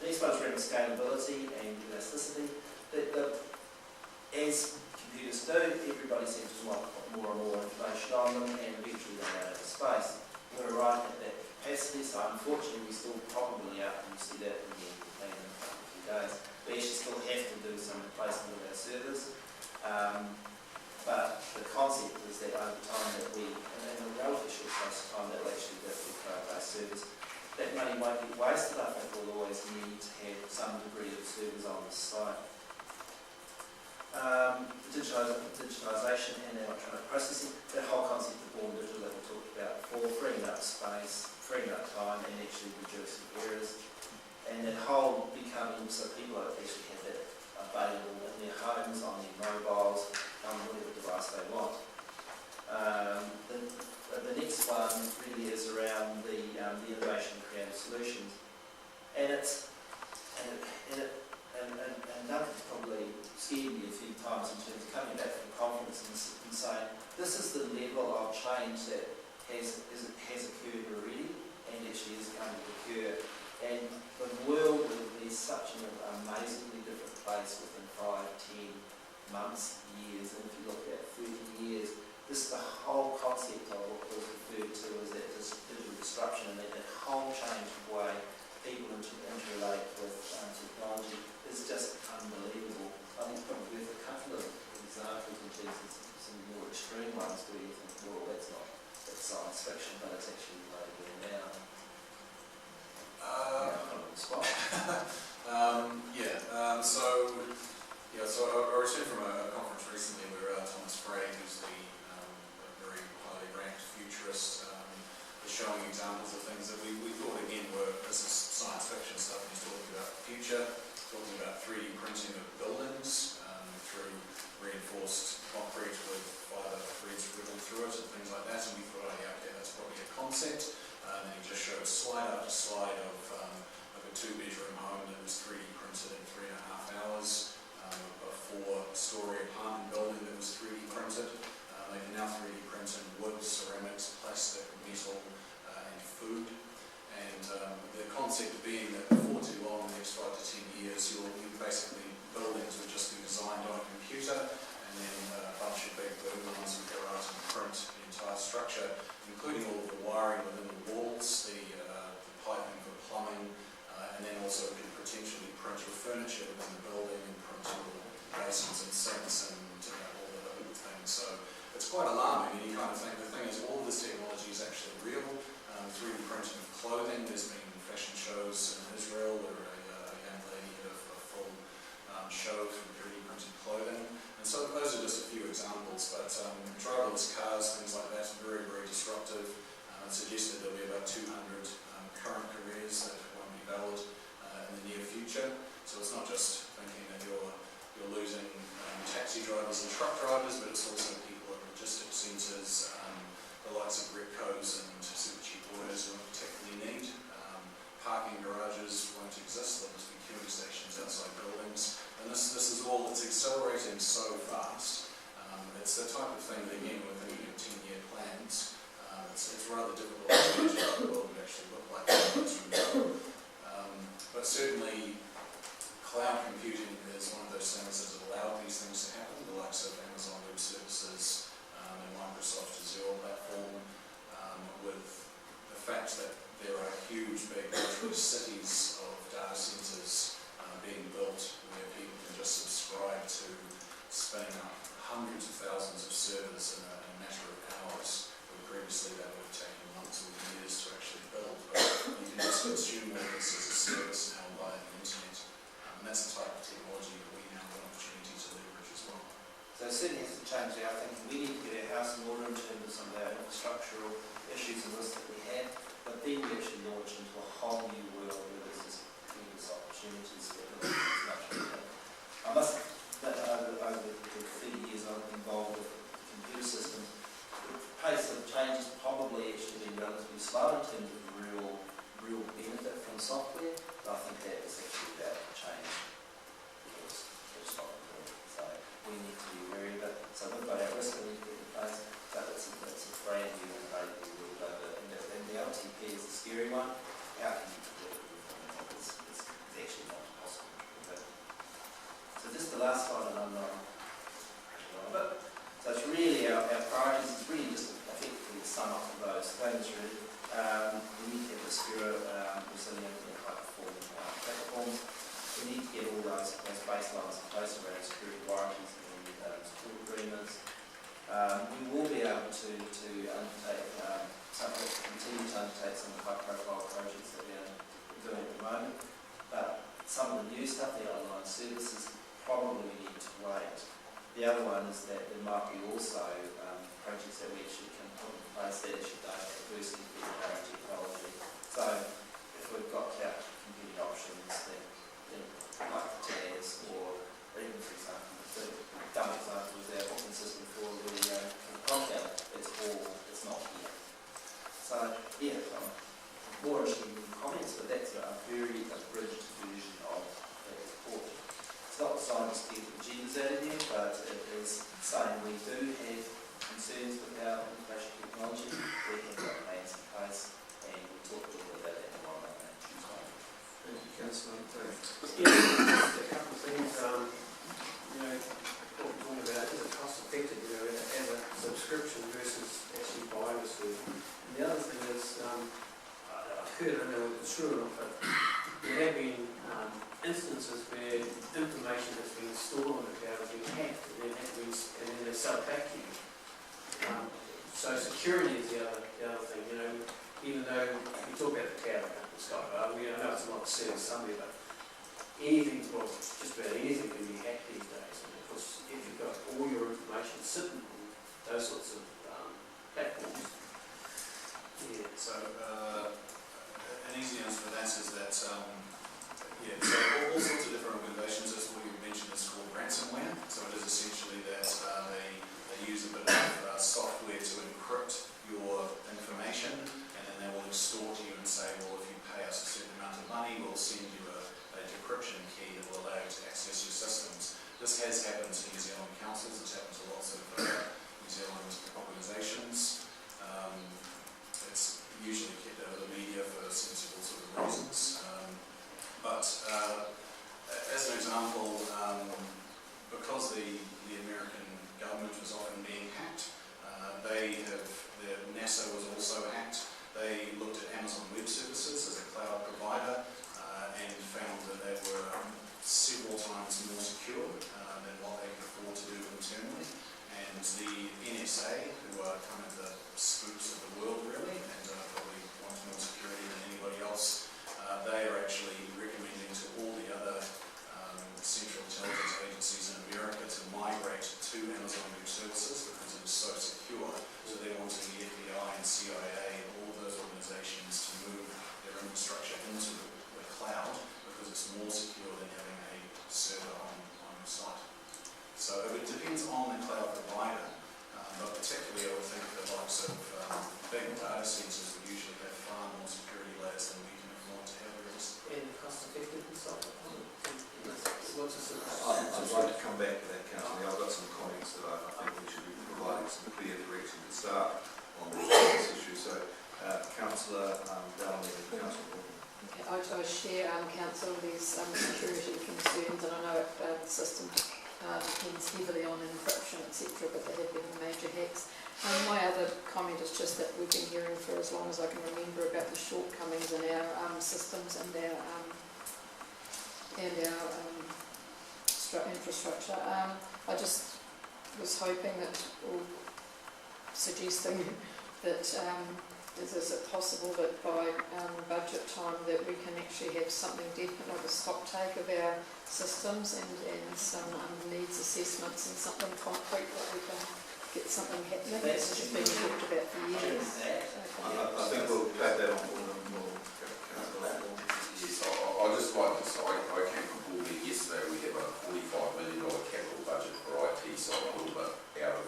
next one's around scalability and elasticity. As computers do, everybody seems to want to put more and more information on them, and eventually they run out of space. We're right at that capacity, so unfortunately we still probably are, and you see that in the plan in a few days. We actually still have to do some replacement of our servers, but the concept is that over time that we, in a relatively short space of time, that will actually get the cloud-based servers. That money won't get wasted. I think we'll always need to have some degree of servers on the site. Digitalisation and electronic processing, that whole concept of born digital that we talked about before, freeing up space, freeing up time, and actually reducing errors. And that whole becoming, so people actually have that available in their homes, on their mobiles, on whatever device they want. The next one really is around the innovation and creative solutions. And Duncan's probably scared me a few times in terms of coming back from conference and saying, this is the level of change that has occurred already and actually is going to occur. And the world will be such an amazingly different place within 5, 10 months, years, and if you look at 30 years, this the whole concept of what was referred to as that digital disruption and that whole change of way people interrelate with technology is just unbelievable. I think probably with a couple of examples in terms of some more extreme ones where you think, well, that's science fiction, but it's actually like now. So I returned from a conference recently where Thomas Frey, who's the very highly ranked futurist, was showing examples of things that we thought again were, this is science fiction stuff, and he's talking about the future, talking about 3D printing of buildings through reinforced concrete with fibre threads ribbon through it and things like that, and we thought, oh yeah, okay, that's probably a concept. And he just showed slide after slide of a 2-bedroom home that was 3D printed in 3.5 hours, a 4-storey apartment building that was 3D printed. They can now 3D print in wood, ceramics, plastic, metal, and food. And the concept being that before too long, the next 5 to 10 years, you'll basically buildings will just be designed on a computer, and then a bunch of big boom lines will go out and print the entire structure, including all of the wiring within the walls, the piping for plumbing, and then also can potentially print your furniture within the building and print your basins and sinks and all the other things. So it's quite alarming, and you kind of think the thing is all of this technology is actually real. 3D printing of clothing, there's been fashion shows in Israel where a young lady had a full show from 3D printed clothing. And so those are just a few examples, but driverless cars, things like that, very, very disruptive. It's suggested there'll be about 200 current careers that won't be valid in the near future. So it's not just thinking that you're losing taxi drivers and truck drivers, but it's also people at logistics centres, the likes of Repcos and super cheap autos who don't particularly need. Parking garages won't exist, there'll just be queuing stations outside buildings. And this is all, it's accelerating so fast. It's the type of thing that, again, we're thinking of 10-year plans. It's rather difficult to imagine what the world would actually look like 10 years from now. But certainly, cloud computing is one of those things that has allowed these things to happen, the likes of Amazon Web Services and Microsoft Azure platform, with the fact that there are huge, big cities of data centres being built where people can just subscribe to spinning up hundreds of thousands of servers in a matter of hours. Where previously that would have taken months or years to actually build, but you can just consume all this as a service now via the internet. And that's the type of technology that we now have an opportunity to leverage as well. So it certainly has to change our thinking. We need to get our house in order in terms of some of our infrastructural issues and risks that we have, but then we actually launch into a whole new world where there's this tremendous opportunities for much better. I must admit, over the 30 years I've been involved with computer systems, the pace of change has probably actually been relatively slow in terms of real benefit from software, but I think that is actually about to change because it's not good. So we need to be wary of it. So we've got our risk that we need to put in place, but it's a brand new and great new world over. And the LTP is a scary one. need to get all those baselines in place around security warranties and support agreements. We will be able to undertake continue to undertake some of the high-profile projects that we are doing at the moment, but some of the new stuff, the online services, probably need to wait. The other one is that there might be also projects that we actually can put in place that actually don't adversely affect current technology. So if we've got cloud computing options, then like the TAS, or even, for example, the dumb example is our booking system for the Comcast, it's not here. So yeah, more interesting comments, but that's a very abridged version of the report. It's not signing to get agendas out of there, but it is saying we do have concerns with our information technology. We have got plans in place, and we'll talk a little bit about that tomorrow on Tuesday. Thank you, Councillor. Yeah, just a couple of things. What we're talking about is it cost effective, as a subscription versus actually buying a service. And the other thing is, I've heard, I don't know if it's true or not, but there have been instances where information has been stored on the cloud, has been hacked, and then they sell it back to you. So security is the other thing. Even though we talk about the cloud, Scott, I know it's not a service somewhere, but anything, well, just about anything can be hacked these days. And of course, if you've got all your information sitting on those sorts of platforms. Yeah. So an easy answer for that is that so all sorts of different organisations, as we mentioned, is called ransomware. So it is essentially that they use a bit of software to encrypt your information, and then they will extort you and say, well, if you pay us a certain amount of money, we'll send you a decryption key that will allow you to access your systems. This has happened to New Zealand councils, it's happened to lots of New Zealand organisations. It's usually kept out of the media for sensible sort of reasons. But as an example, because the American government was often being hacked, NASA was also hacked. They looked at Amazon Web Services as a cloud provider and found that they were several times more secure than what they could afford to do internally. And the NSA, who are kind of the spooks of the world really, and probably want more security than anybody else, they are actually recommending to all the other central intelligence agencies in America to migrate to Amazon Web Services because it is so secure. So they're wanting the FBI and CIA and all of those organizations to move their infrastructure into the cloud because it's more secure than having a server on your site. So it depends on the cloud provider, but particularly I would think the likes of big data centers would usually have far more security layers than we can afford to have. And cost effectiveness of it. I'd like to come back to that, Councillor. I've got some comments that I think we should be providing some clear direction to start on this issue. So, Councillor Dowling and Councillor Walker. Okay, I share Council these security concerns, and I know the system depends heavily on encryption, etc., but there have been major hacks. My other comment is just that we've been hearing for as long as I can remember about the shortcomings in our systems and our infrastructure. I just was hoping that, or suggesting that is it possible that by budget time that we can actually have something definite, like a stock take of our systems and some needs assessments and something concrete that we can get something happening. It's just been talked about for years. I think we'll take that on board and we'll Yes, I'd just like to say, I came from board meeting yesterday. We have a $45 million capital budget for IT, so I'm a little bit out of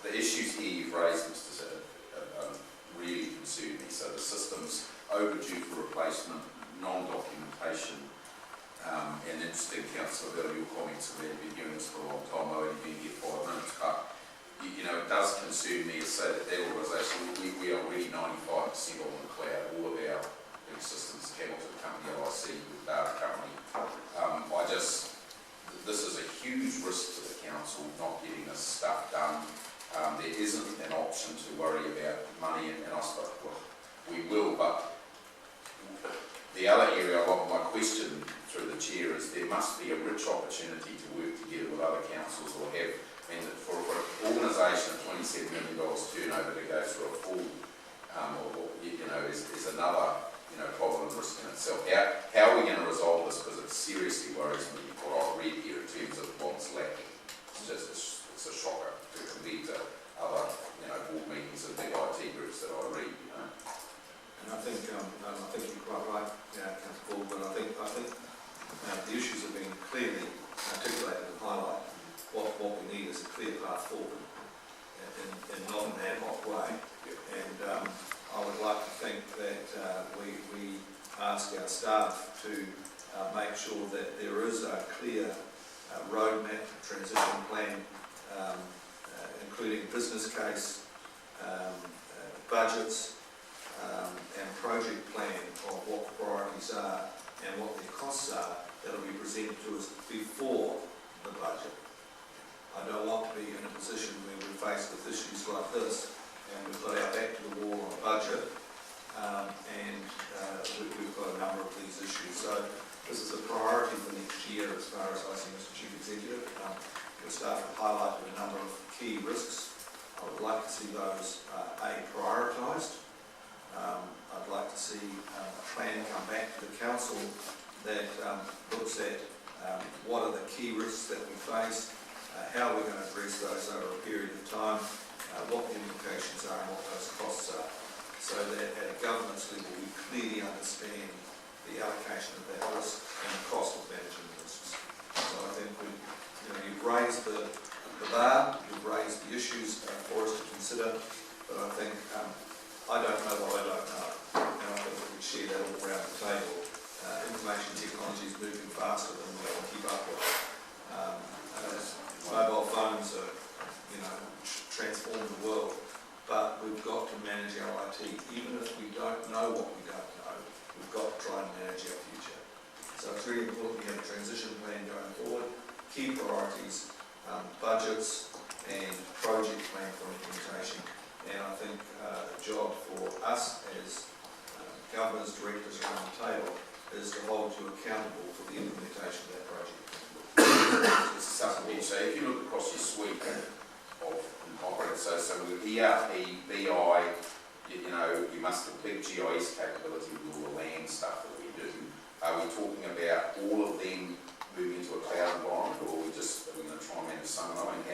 the issues here you've raised, Mr. Zed, really concern me. So the system's overdue for replacement, non-documentation, and interesting, Councillor Bell, your comments have been doing this for a long time. I've only been here 5 minutes, but it does concern me to say that organisation, we are already 95% on the cloud. All of our big systems, Hamilton Company, LIC, Data Company. This is a huge risk to the council not getting this stuff done. There isn't an option to worry about money, and I suppose, well, we will, but the other area of my question through the chair, is there must be a rich opportunity to work together with other councils or have, I mean, for an organisation of $27 million turnover to go through a full, is another, problem and risk in itself. How are we going to resolve this? Because it seriously worries me what I've read here in terms of what's lacking. It's a shocker to compare to other, board meetings and big IT groups that I read, And I think you're quite right, Councillor Paul, but I think the issues have been clearly articulated and highlighted. What we need is a clear path forward, and not an ad hoc way. And I would like to think that we ask our staff to make sure that there is a clear roadmap, transition plan, including business case, budgets, and project plan of what the priorities are and what their costs are that will be presented to us before the budget. I don't want to be in a position where we're faced with issues like this and we've got our back to the wall on budget, and we've got a number of these issues. So this is a priority for next year as far as I see, Mr. Chief Executive. Your staff have highlighted a number of key risks. I would like to see those prioritised. I'd like to see a plan come back to the council that looks at what are the key risks that we face, how we're going to address those over a period of time, what the implications are and what those costs are, so that at a governance level we clearly understand the allocation of that risk and the cost of managing the risks. So I think you've raised the bar, you've raised the issues for us to consider, but I think I don't know what I don't know, and I think we share that all around the table. Information technology is moving faster than we can keep up with. Mobile phones are, transforming the world, but we've got to manage our IT. Even if we don't know what we don't know, we've got to try and manage our future. So it's really important we have a transition plan going forward, key priorities, budgets, and project plan for implementation. And I think the job for us as governors, directors around the table is to hold you accountable for the implementation of that project. So if you look across your suite of operating, so with ERP, BI, you must have big GIS capability with all the land stuff that we do. Are we talking about all of them moving into a cloud environment, or are we going to try and manage some of them? I mean,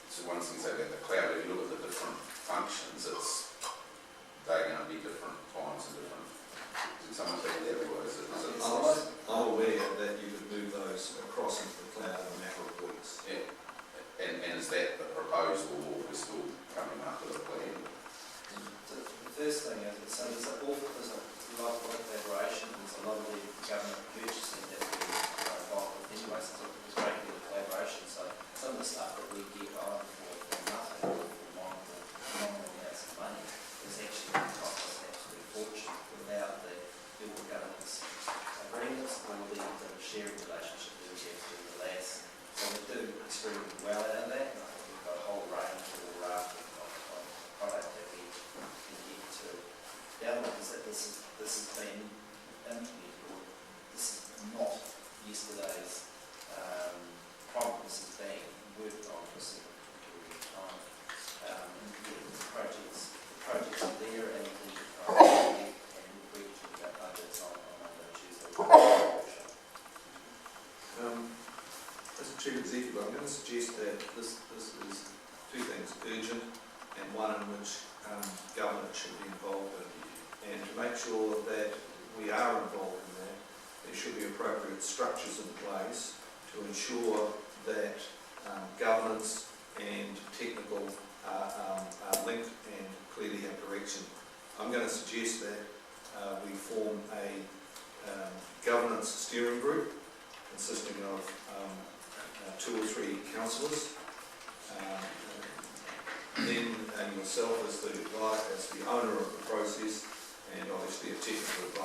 so one thing about the cloud, if you look at the different functions, they're going to be different times and different. Is someone thinking that way? I'm aware that you could move those across into the cloud in a matter of weeks. Yeah. And is that the proposal, or we're still coming up with a plan? The first thing is, there's a lot of collaboration, there's a lot of the government purchasing that we're involved with anyway, so there's a great deal of collaboration. So some of the stuff that we get either for nothing or for nominal amounts of money is actually going to cost us an absolute fortune without the dual governance agreements or the sharing relationship that we have to the LAS. So we do extremely well out of that, and I think we've got a whole range of raft of product that we can get to. The other one is that this has been implemented, or this is not yesterday's problem. This has been worked on for a significant period of time. The projects are there, and the priority, and we're talking about budgets on Monday and Tuesday. Mr. Chief Executive, I'm going to suggest that this is two things: urgent and one in which government should be involved in. And to make sure that we are involved in that, there should be appropriate structures in place to ensure that governance and technical are linked and clearly have direction. I'm going to suggest that we form a governance steering group consisting of 2 or 3 councillors, then yourself as the owner of the process, and obviously a technical advisor.